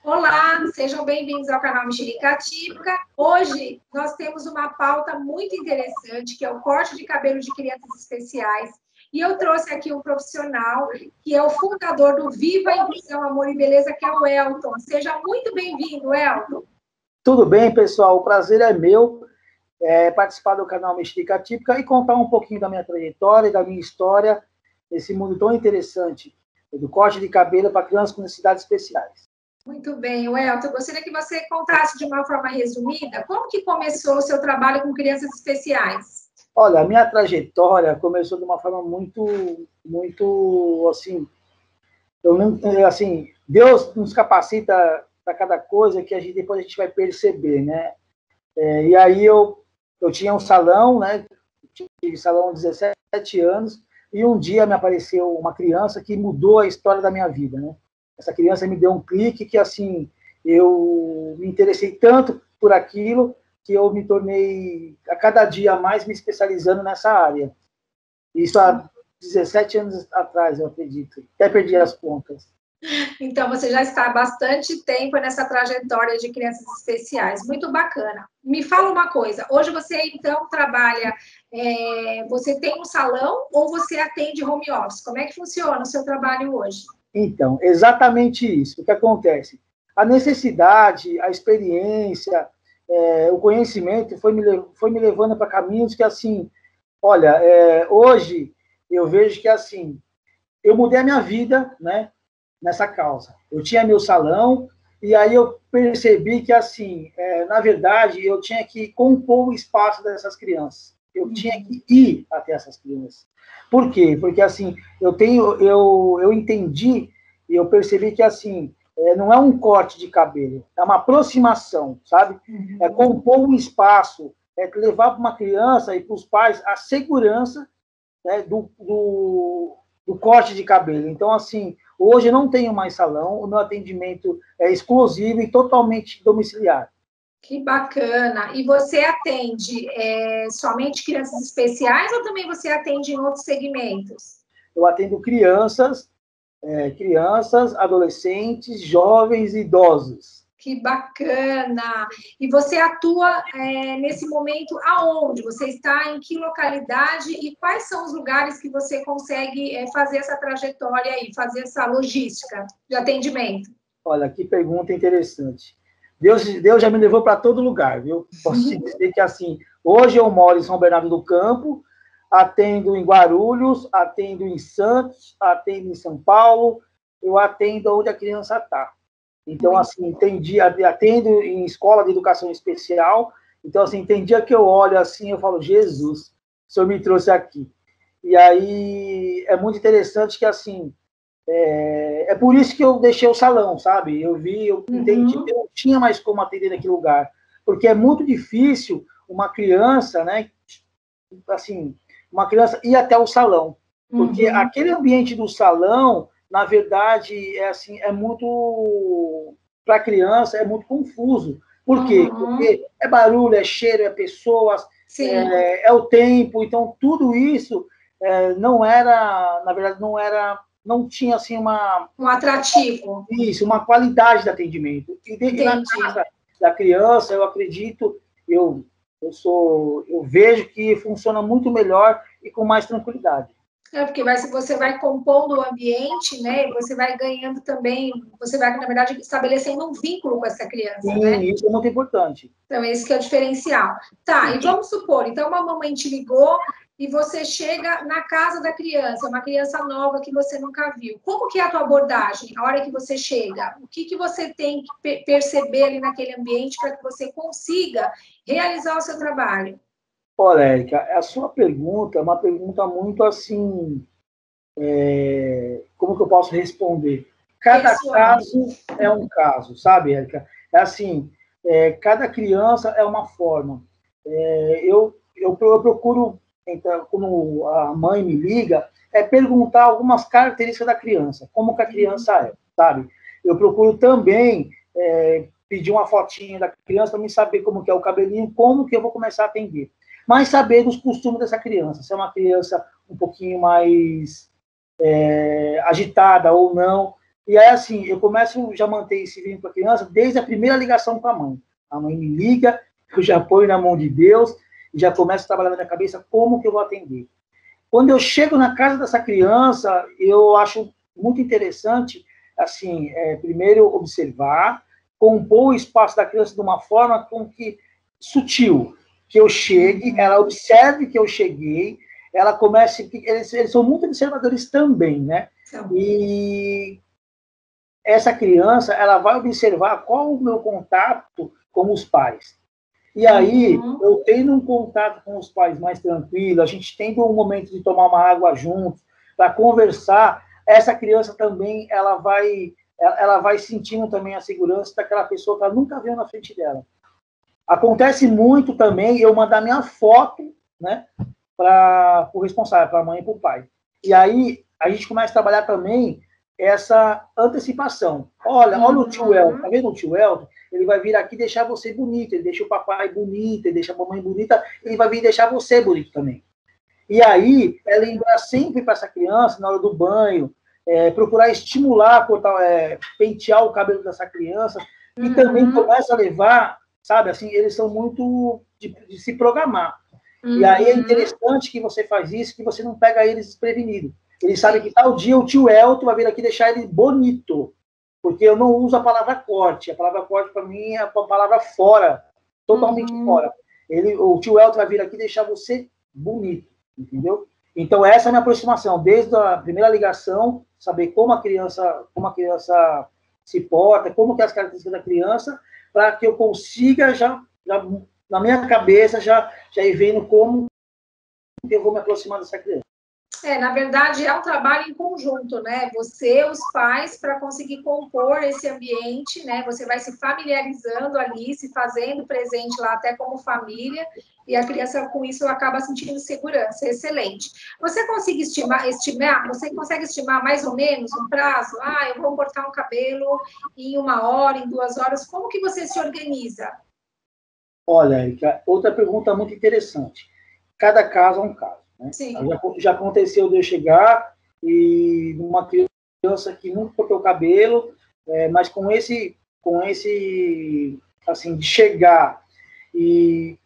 Olá, sejam bem-vindos ao canal Mexerica Atípica. Hoje nós temos uma pauta muito interessante, que é o corte de cabelo de crianças especiais. E eu trouxe aqui um profissional, que é o fundador do Viva Inclusão, Amor e Beleza, que é o Elton. Seja muito bem-vindo, Elton. Tudo bem, pessoal? O prazer é meu participar do canal Mexerica Atípica e contar um pouquinho da minha trajetória e da minha história nesse mundo tão interessante do corte de cabelo para crianças com necessidades especiais. Muito bem, Elton, eu gostaria que você contasse de uma forma resumida como que começou o seu trabalho com crianças especiais. Olha, a minha trajetória começou de uma forma muito assim, Deus nos capacita para cada coisa que depois a gente vai perceber, né? E aí eu tinha um salão, né? Tive salão há 17 anos, e um dia me apareceu uma criança que mudou a história da minha vida, né? Essa criança me deu um clique que, assim, eu me interessei tanto por aquilo que eu me tornei, a cada dia mais, me especializando nessa área. Isso há 17 anos atrás, eu acredito. Até perdi as contas. Então, você já está há bastante tempo nessa trajetória de crianças especiais. Muito bacana. Me fala uma coisa. Hoje você, então, trabalha... você tem um salão ou você atende home office? Como é que funciona o seu trabalho hoje? Então, exatamente isso. O que acontece? A necessidade, a experiência, o conhecimento foi me levando para caminhos que, assim, olha, hoje eu vejo que, assim, eu mudei a minha vida, né, nessa causa. Eu tinha meu salão e aí eu percebi que, assim, na verdade, eu tinha que compor o espaço dessas crianças. Eu tinha que ir até essas crianças. Por quê? Porque, assim, eu entendi e eu percebi que, assim, não é um corte de cabelo, é uma aproximação, sabe? É compor um espaço, é levar para uma criança e para os pais a segurança, né, do corte de cabelo. Então, assim, hoje eu não tenho mais salão, o meu atendimento é exclusivo e totalmente domiciliar. Que bacana! E você atende somente crianças especiais ou também você atende em outros segmentos? Eu atendo crianças, adolescentes, jovens e idosos. Que bacana! E você atua nesse momento aonde? Você está em que localidade e quais são os lugares que você consegue fazer essa trajetória e fazer essa logística de atendimento? Olha, que pergunta interessante. Deus já me levou para todo lugar, viu? Posso te dizer que, assim, hoje eu moro em São Bernardo do Campo, atendo em Guarulhos, atendo em Santos, atendo em São Paulo, eu atendo onde a criança está. Então, assim, tem dia, atendo em escola de educação especial, então, assim, tem dia que eu olho assim, eu falo, Jesus, o Senhor me trouxe aqui. E aí, é muito interessante que, assim, é por isso que eu deixei o salão, sabe? Eu entendi que eu não tinha mais como atender naquele lugar, porque é muito difícil uma criança, né, assim, uma criança ir até o salão, porque aquele ambiente do salão, na verdade, assim, é muito, para a criança, é muito confuso. Por quê? Porque é barulho, é cheiro, é pessoas, é o tempo, então tudo isso não era, na verdade, não tinha, assim, um atrativo. Isso, uma qualidade de atendimento. E na casa da criança, eu acredito, eu vejo que funciona muito melhor e com mais tranquilidade. Porque você vai compondo o ambiente, né? Você vai ganhando também, você vai, na verdade, estabelecendo um vínculo com essa criança, Sim, né? Isso é muito importante. Então, esse que é o diferencial. Tá, e vamos supor, então uma mamãe te ligou e você chega na casa da criança, uma criança nova que você nunca viu. Como que é a tua abordagem, a hora que você chega? O que você tem que perceber ali naquele ambiente para que você consiga realizar o seu trabalho? Olha, Érica, a sua pergunta é uma pergunta muito assim, como que eu posso responder? Cada caso é um caso, sabe, Érica? É assim, cada criança é uma forma. Eu procuro, então, quando a mãe me liga, perguntar algumas características da criança, como que a criança é, sabe? Eu procuro também pedir uma fotinha da criança para me saber como que é o cabelinho, como que eu vou começar a atender. Mas saber dos costumes dessa criança, se é uma criança um pouquinho mais agitada ou não. E aí, assim, eu começo já a manter esse vínculo com a criança desde a primeira ligação com a mãe. A mãe me liga, eu já ponho na mão de Deus e já começo a trabalhar na minha cabeça como que eu vou atender. Quando eu chego na casa dessa criança, eu acho muito interessante, assim, primeiro observar, compor o espaço da criança de uma forma com que sutil, que eu chegue, ela observe que eu cheguei, ela comece, eles são muito observadores também, né? E essa criança, ela vai observar qual o meu contato com os pais. E aí, eu tendo um contato com os pais mais tranquilo, a gente tendo um momento de tomar uma água juntos, para conversar, essa criança também, ela vai sentindo também a segurança daquela pessoa que ela nunca viu na frente dela. Acontece muito também eu mandar minha foto, né, para o responsável, para a mãe e para o pai. E aí, a gente começa a trabalhar também essa antecipação. Olha o tio Elton, tá vendo o tio Elton? Ele vai vir aqui deixar você bonito, ele deixa o papai bonito, ele deixa a mamãe bonita, ele vai vir deixar você bonito também. E aí, é lembrar sempre para essa criança, na hora do banho, procurar estimular, pentear o cabelo dessa criança, e também começa a levar, sabe, assim, eles são muito de se programar. E aí é interessante que você faz isso, que você não pega eles desprevenidos. Eles sabem que tal dia o tio Elton vai vir aqui deixar ele bonito. Porque eu não uso a palavra corte. A palavra corte, para mim, é a palavra fora. Totalmente fora. O tio Elton vai vir aqui deixar você bonito. Entendeu? Então, essa é a minha aproximação. Desde a primeira ligação, saber como a criança se porta, como que é as características da criança, para que eu consiga já na minha cabeça, já ir vendo como eu vou me aproximar dessa criança. Na verdade, é um trabalho em conjunto, né? Você, os pais, para conseguir compor esse ambiente, né? Você vai se familiarizando ali, se fazendo presente lá até como família, e a criança, com isso, acaba sentindo segurança. Excelente. Você consegue estimar mais ou menos um prazo? Eu vou cortar um cabelo em 1 hora, em 2 horas. Como que você se organiza? Olha, Erika, outra pergunta muito interessante. Cada caso é um caso. Né? Já aconteceu de eu chegar e uma criança que nunca cortou o cabelo, mas com esse, assim, de chegar e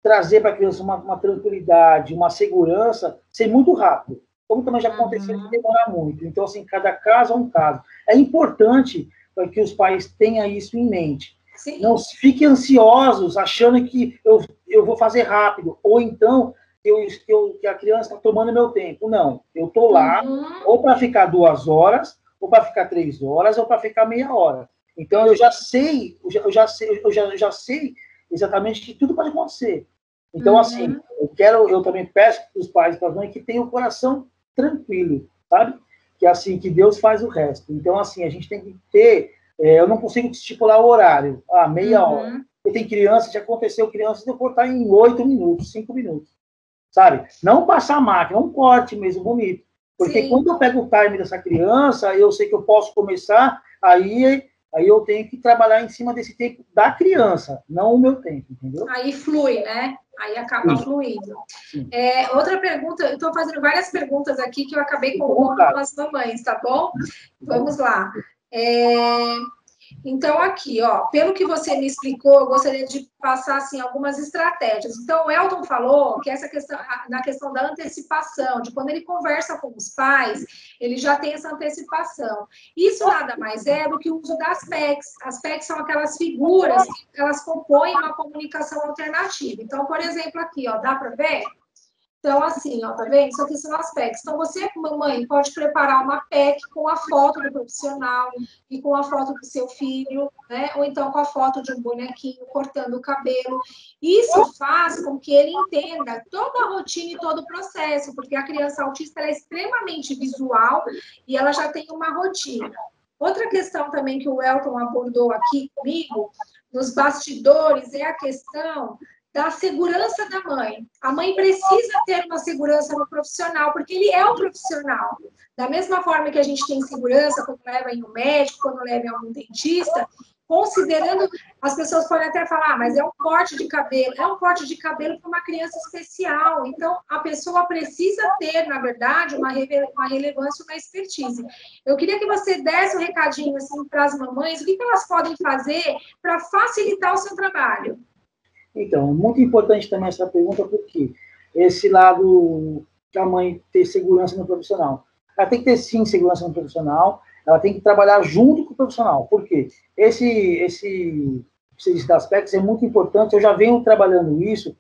trazer para a criança uma tranquilidade, uma segurança, ser muito rápido. Como também já aconteceu de demorar muito. Então, assim, cada caso é um caso. É importante para que os pais tenham isso em mente. Sim. Não fiquem ansiosos, achando que eu vou fazer rápido, ou então que a criança está tomando meu tempo. Não, eu estou lá ou para ficar 2 horas, ou para ficar 3 horas, ou para ficar meia hora. Então, eu já sei exatamente que tudo pode acontecer. Então, assim, eu também peço para os pais e para as mães que tenham o coração tranquilo, sabe? Que assim, que Deus faz o resto. Então, assim, a gente tem que ter, eu não consigo estipular o horário, meia hora. Porque tem criança, já aconteceu crianças de eu cortar em 8 minutos, 5 minutos, sabe? Não passar a máquina, um corte mesmo bonito. Porque Sim. quando eu pego o time dessa criança, eu sei que eu posso começar, aí eu tenho que trabalhar em cima desse tempo da criança, não o meu tempo, entendeu? Aí flui, né? Aí acaba fluindo. Outra pergunta, eu estou fazendo várias perguntas aqui que eu acabei compondo com as mamães, tá bom? Vamos lá. Então, aqui, ó, pelo que você me explicou, eu gostaria de passar, assim, algumas estratégias. Então, o Elton falou que essa questão, na questão da antecipação, de quando ele conversa com os pais, ele já tem essa antecipação. Isso nada mais é do que o uso das PECs. As PECs são aquelas figuras que elas compõem uma comunicação alternativa. Então, por exemplo, aqui, ó, dá para ver? Então, assim, ó, tá vendo? Isso aqui são as PECs. Então, você, mamãe, pode preparar uma PEC com a foto do profissional e com a foto do seu filho, né? Ou então com a foto de um bonequinho cortando o cabelo. Isso faz com que ele entenda toda a rotina e todo o processo, porque a criança autista ela é extremamente visual e ela já tem uma rotina. Outra questão também que o Elton abordou aqui comigo, nos bastidores, é a questão da segurança da mãe. A mãe precisa ter uma segurança no profissional, porque ele é um profissional. Da mesma forma que a gente tem segurança quando leva em um médico, quando leva em algum dentista, considerando, as pessoas podem até falar, mas é um corte de cabelo. É um corte de cabelo para uma criança especial. Então, a pessoa precisa ter, na verdade, uma relevância, uma expertise. Eu queria que você desse um recadinho assim, para as mamães, o que elas podem fazer para facilitar o seu trabalho. Então, muito importante também essa pergunta, porque esse lado da mãe ter segurança no profissional. Ela tem que ter, sim, segurança no profissional, ela tem que trabalhar junto com o profissional. Por quê? Esse aspectos é muito importante, eu já venho trabalhando isso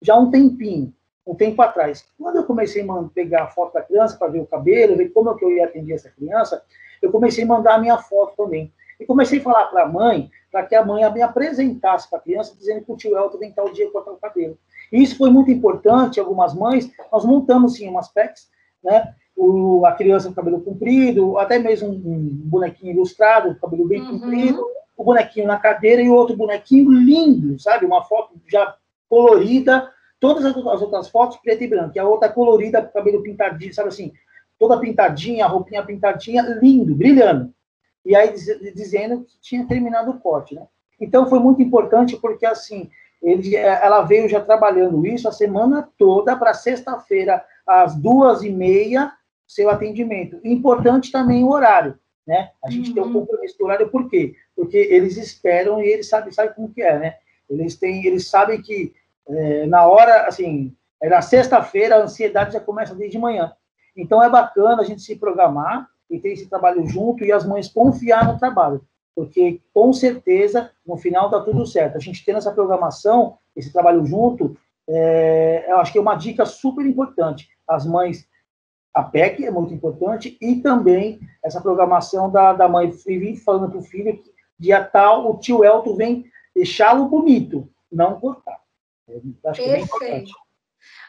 já há um tempinho, um tempo atrás. Quando eu comecei a pegar a foto da criança para ver o cabelo, ver como é que eu ia atender essa criança, eu comecei a mandar a minha foto também. E comecei a falar para a mãe, para que a mãe me apresentasse para a criança, dizendo que o tio Elton vem tal dia cortar o cabelo. E isso foi muito importante, algumas mães, nós montamos, sim, umas packs, né? A criança com cabelo comprido, até mesmo um bonequinho ilustrado, cabelo bem comprido, o bonequinho na cadeira e o outro bonequinho lindo, sabe? Uma foto já colorida, todas as outras fotos preto e branco, e a outra colorida, cabelo pintadinho, sabe assim? Toda pintadinha, a roupinha pintadinha, lindo, brilhando. E aí dizendo que tinha terminado o corte, né? Então foi muito importante porque, assim, ela veio já trabalhando isso a semana toda para sexta-feira, às 2h30, seu atendimento. Importante também o horário, né? A gente tem um compromisso do horário, por quê? Porque eles esperam e eles sabem como que é, né? Eles sabem que na hora, assim, na sexta-feira, a ansiedade já começa desde manhã. Então é bacana a gente se programar e ter esse trabalho junto e as mães confiar no trabalho, porque com certeza no final dá tudo certo. A gente tendo essa programação, esse trabalho junto, eu acho que é uma dica super importante. As mães, a PEC é muito importante e também essa programação da mãe vir falando para o filho que dia tal o tio Elton vem deixá-lo bonito, não cortar. Acho que é bem importante.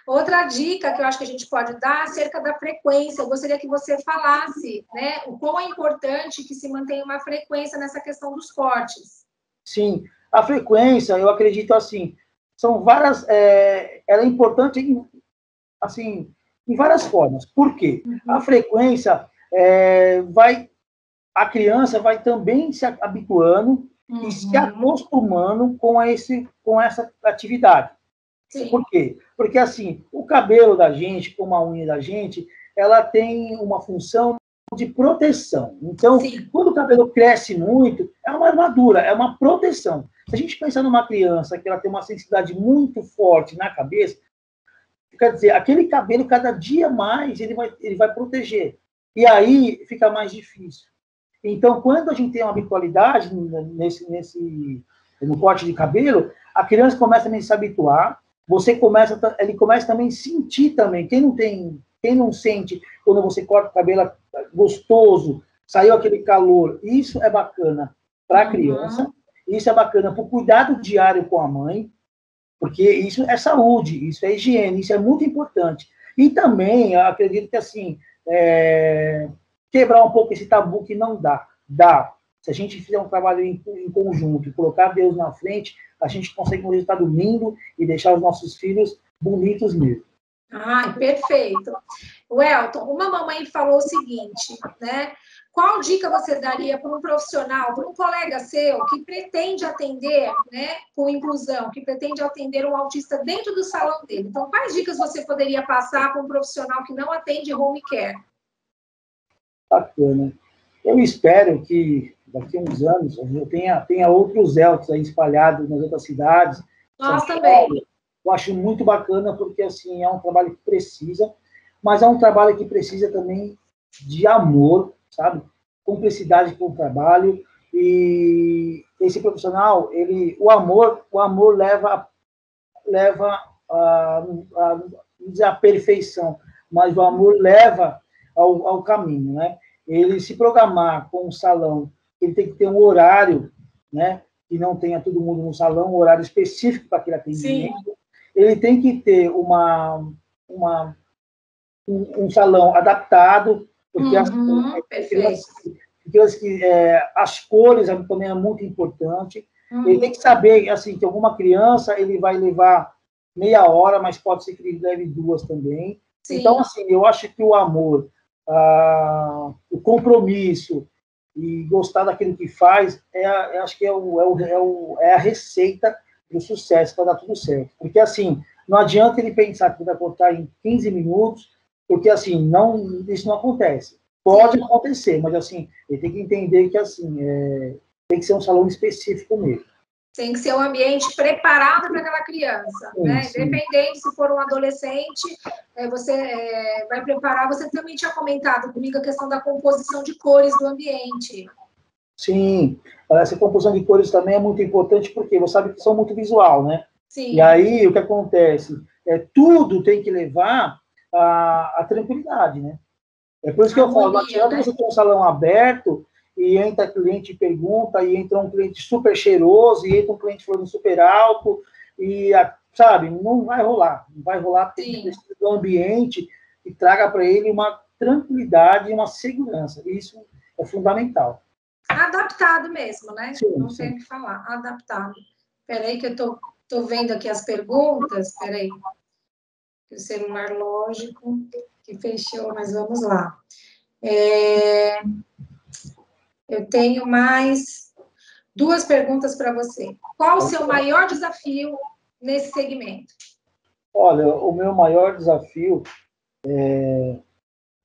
Outra dica que eu acho que a gente pode dar acerca da frequência, eu gostaria que você falasse, né, o quão é importante que se mantenha uma frequência nessa questão dos cortes. Sim, a frequência, eu acredito assim, são várias, ela é importante assim, em várias formas. Por quê? A frequência a criança vai também se habituando e se acostumando com essa atividade. Sim. Por quê? Porque, assim, o cabelo da gente, como a unha da gente, ela tem uma função de proteção. Então, sim, quando o cabelo cresce muito, é uma armadura, é uma proteção. Se a gente pensar numa criança que ela tem uma sensibilidade muito forte na cabeça, quer dizer, aquele cabelo, cada dia mais, ele vai proteger. E aí fica mais difícil. Então, quando a gente tem uma habitualidade no corte de cabelo, a criança começa também a se habituar, ele começa também a sentir também. Quem não sente quando você corta o cabelo gostoso, saiu aquele calor, isso é bacana para a criança, isso é bacana para o cuidado diário com a mãe, porque isso é saúde, isso é higiene, isso é muito importante. E também, eu acredito que, assim, quebrar um pouco esse tabu que não dá. Dá. Se a gente fizer um trabalho em conjunto e colocar Deus na frente, a gente consegue um resultado lindo e deixar os nossos filhos bonitos mesmo. Ai, perfeito. Welton, uma mamãe falou o seguinte, né? Qual dica você daria para um profissional, para um colega seu que pretende atender, né, com inclusão, que pretende atender um autista dentro do salão dele? Então, quais dicas você poderia passar para um profissional que não atende home care? Bacana. Eu espero que daqui a uns anos eu tenha outros Eltons aí espalhados nas outras cidades. Nós também. Eu acho muito bacana porque, assim, é um trabalho que precisa, mas é um trabalho que precisa também de amor, sabe? Cumplicidade com o trabalho, e esse profissional, o amor leva a perfeição, mas o amor leva ao caminho, né? Ele se programar com um salão, ele tem que ter um horário, né? Que não tenha todo mundo no salão, um horário específico para aquele atendimento. Sim. Ele tem que ter um salão adaptado, porque as cores também é muito importante. Ele tem que saber, assim, que alguma criança ele vai levar meia hora, mas pode ser que ele leve 2 também. Sim. Então, assim, eu acho que o amor, o compromisso e gostar daquilo que faz, acho que é a receita do sucesso para dar tudo certo. Porque, assim, não adianta ele pensar que vai cortar em 15 minutos, porque, assim, isso não acontece. Pode acontecer, mas, assim, ele tem que entender que, assim, tem que ser um salão específico mesmo. Tem que ser um ambiente preparado para aquela criança, né? Independente se for um adolescente, você vai preparar. Você também tinha comentado comigo a questão da composição de cores do ambiente. Sim, essa composição de cores também é muito importante, porque você sabe que são muito visual, né? Sim. E aí, o que acontece? Tudo tem que levar a tranquilidade, né? É por isso que eu falo, não adianta você ter um salão aberto e entra cliente e pergunta, e entra um cliente super cheiroso, e entra um cliente falando super alto, e, sabe, não vai rolar. Não vai rolar porque ele precisa do ambiente que traga para ele uma tranquilidade e uma segurança. Isso é fundamental. Adaptado mesmo, né? Sim, não tem o que falar, adaptado. Espera aí que eu tô vendo aqui as perguntas, espera aí. O celular, lógico, que fechou, mas vamos lá. Eu tenho mais 2 perguntas para você. Qual o seu maior desafio nesse segmento? Olha, o meu maior desafio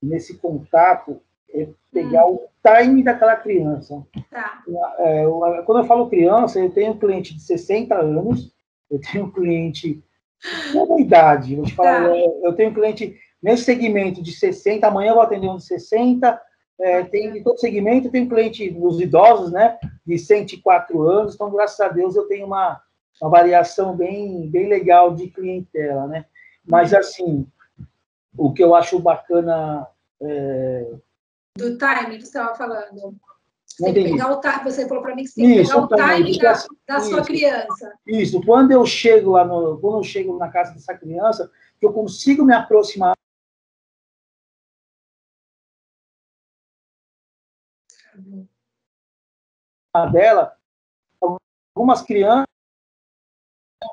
nesse contato é pegar o time daquela criança. Tá. Quando eu falo criança, eu tenho um cliente de 60 anos, eu tenho um cliente de uma idade, vou te falar, eu tenho um cliente nesse segmento de 60, amanhã eu vou atender um de 60, tem de todo segmento, eu tenho um cliente dos idosos, né, de 104 anos, então, graças a Deus, eu tenho uma variação bem legal de clientela, né? Mas, assim, o que eu acho bacana... Do time que você estava falando. Você Não tem que entendi. pegar o time, você falou para mim que você tem que pegar o time da sua criança. Isso, quando eu chego na casa dessa criança, que eu consigo me aproximar dela, algumas crianças,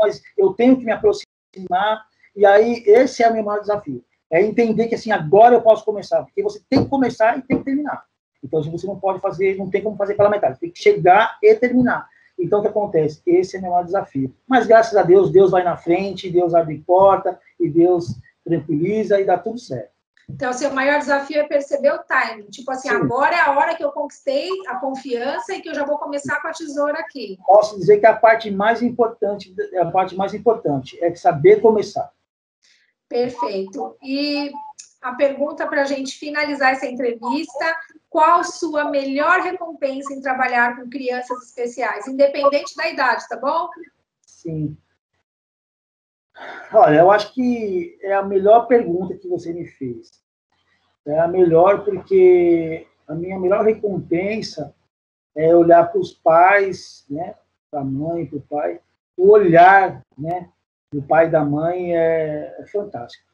mas eu tenho que me aproximar, e aí esse é o meu maior desafio. É entender que, assim, agora eu posso começar, porque você tem que começar e tem que terminar. Então, você não pode fazer, não tem como fazer pela metade, tem que chegar e terminar. Então, o que acontece? Esse é o meu maior desafio. Mas, graças a Deus, Deus vai na frente, Deus abre porta, e Deus tranquiliza, e dá tudo certo. Então, o seu maior desafio é perceber o timing. Tipo assim, agora é a hora que eu conquistei a confiança e que eu já vou começar com a tesoura aqui. Posso dizer que a parte mais importante é saber começar. Perfeito. E a pergunta para a gente finalizar essa entrevista: qual sua melhor recompensa em trabalhar com crianças especiais, independente da idade, tá bom? Sim. Olha, eu acho que é a melhor pergunta que você me fez. É a melhor porque a minha melhor recompensa é olhar para os pais, né, para a mãe, para o pai. O olhar, né, do pai e da mãe é fantástico.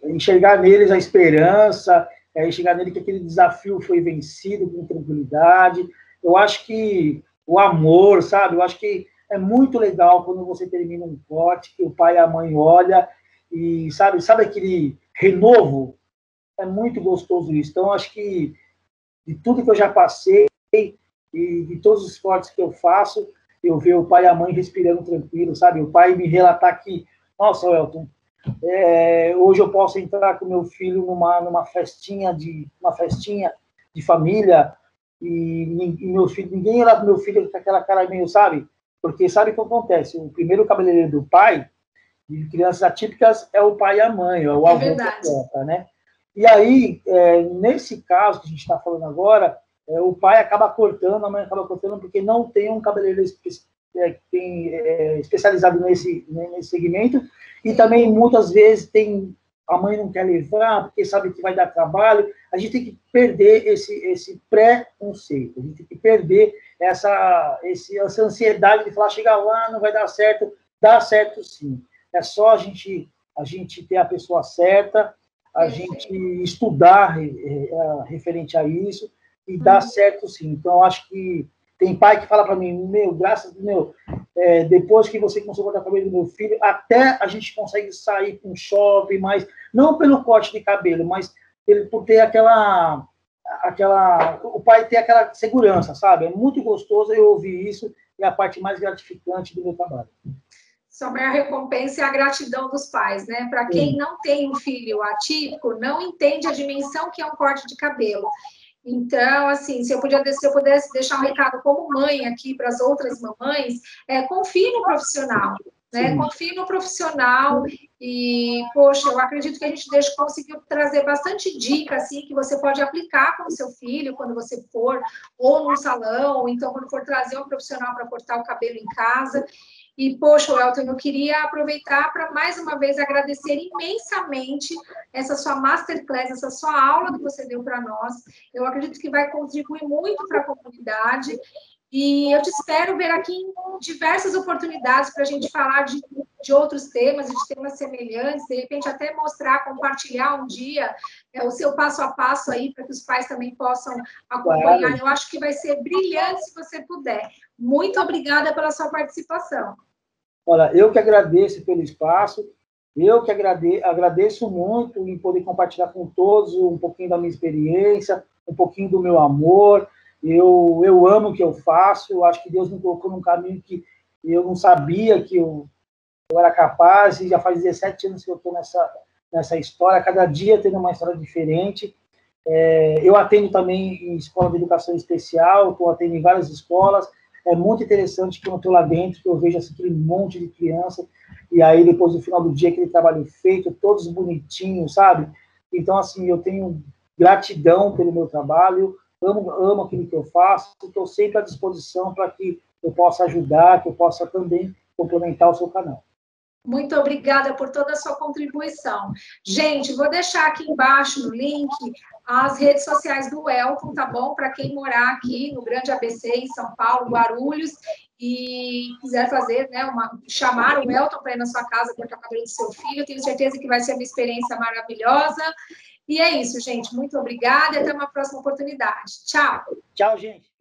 Enxergar neles a esperança, enxergar nele que aquele desafio foi vencido com tranquilidade. Eu acho que o amor, sabe? Eu acho que é muito legal quando você termina um corte, que o pai e a mãe olham e, sabe aquele renovo? É muito gostoso isso. Então, eu acho que de tudo que eu já passei e de todos os cortes que eu faço, eu ver o pai e a mãe respirando tranquilo, sabe? O pai me relatar que, nossa, Elton, hoje eu posso entrar com meu filho numa festinha de família e meu filho, ninguém ia lá pro meu filho com aquela cara meio, sabe? Porque sabe o que acontece? O primeiro cabeleireiro do pai, de crianças atípicas, é o pai e a mãe, é o avô que corta, né? E aí, nesse caso que a gente está falando agora, o pai acaba cortando, a mãe acaba cortando, porque não tem um cabeleireiro especializado nesse segmento, e também muitas vezes a mãe não quer levar, porque sabe que vai dar trabalho. A gente tem que perder esse pré-conceito, a gente tem que perder essa ansiedade de falar, chega lá, não vai dar certo. Dá certo sim. É só a gente ter a pessoa certa, a gente estudar referente a isso, e dá certo sim. Então, eu acho que tem pai que fala para mim, depois que você começou a cortar o cabelo do meu filho, até a gente consegue sair com shopping, mas não pelo corte de cabelo, mas por ter o pai ter aquela segurança, sabe? É muito gostoso eu ouvir isso, é a parte mais gratificante do meu trabalho. Sua maior recompensa é a gratidão dos pais, né? Para quem não tem um filho atípico, não entende a dimensão que é um corte de cabelo. Então, assim, se eu pudesse deixar um recado como mãe aqui para as outras mamães, confie no profissional, né? Sim. Confie no profissional e, poxa, eu acredito que a gente conseguiu trazer bastante dica, assim, que você pode aplicar com o seu filho quando você for, ou num salão, ou então quando for trazer um profissional para cortar o cabelo em casa. E, poxa, Welton, eu queria aproveitar para, mais uma vez, agradecer imensamente essa sua masterclass, essa sua aula que você deu para nós. Eu acredito que vai contribuir muito para a comunidade. E eu te espero ver aqui em diversas oportunidades para a gente falar de outros temas, de temas semelhantes, de repente até mostrar, compartilhar um dia o seu passo a passo aí, para que os pais também possam acompanhar. Claro. Eu acho que vai ser brilhante se você puder. Muito obrigada pela sua participação. Olha, eu que agradeço pelo espaço, eu que agradeço muito em poder compartilhar com todos um pouquinho da minha experiência, um pouquinho do meu amor. Eu amo o que eu faço, eu acho que Deus me colocou num caminho que eu não sabia que eu era capaz, e já faz 17 anos que eu estou nessa história, cada dia tendo uma história diferente. Eu atendo também em escola de educação especial, eu atendo em várias escolas. É muito interessante que eu estou lá dentro, que eu vejo assim, aquele monte de criança, e aí depois, no final do dia, aquele trabalho feito, todos bonitinhos, sabe? Então, assim, eu tenho gratidão pelo meu trabalho, amo aquilo que eu faço, estou sempre à disposição para que eu possa ajudar, que eu possa também complementar o seu canal. Muito obrigada por toda a sua contribuição. Gente, vou deixar aqui embaixo no link as redes sociais do Welton, tá bom? Para quem morar aqui no Grande ABC, em São Paulo, Guarulhos, e quiser fazer, né, chamar o Welton para ir na sua casa cortar o cabelo do seu filho, tenho certeza que vai ser uma experiência maravilhosa. E é isso, gente. Muito obrigada e até uma próxima oportunidade. Tchau. Tchau, gente.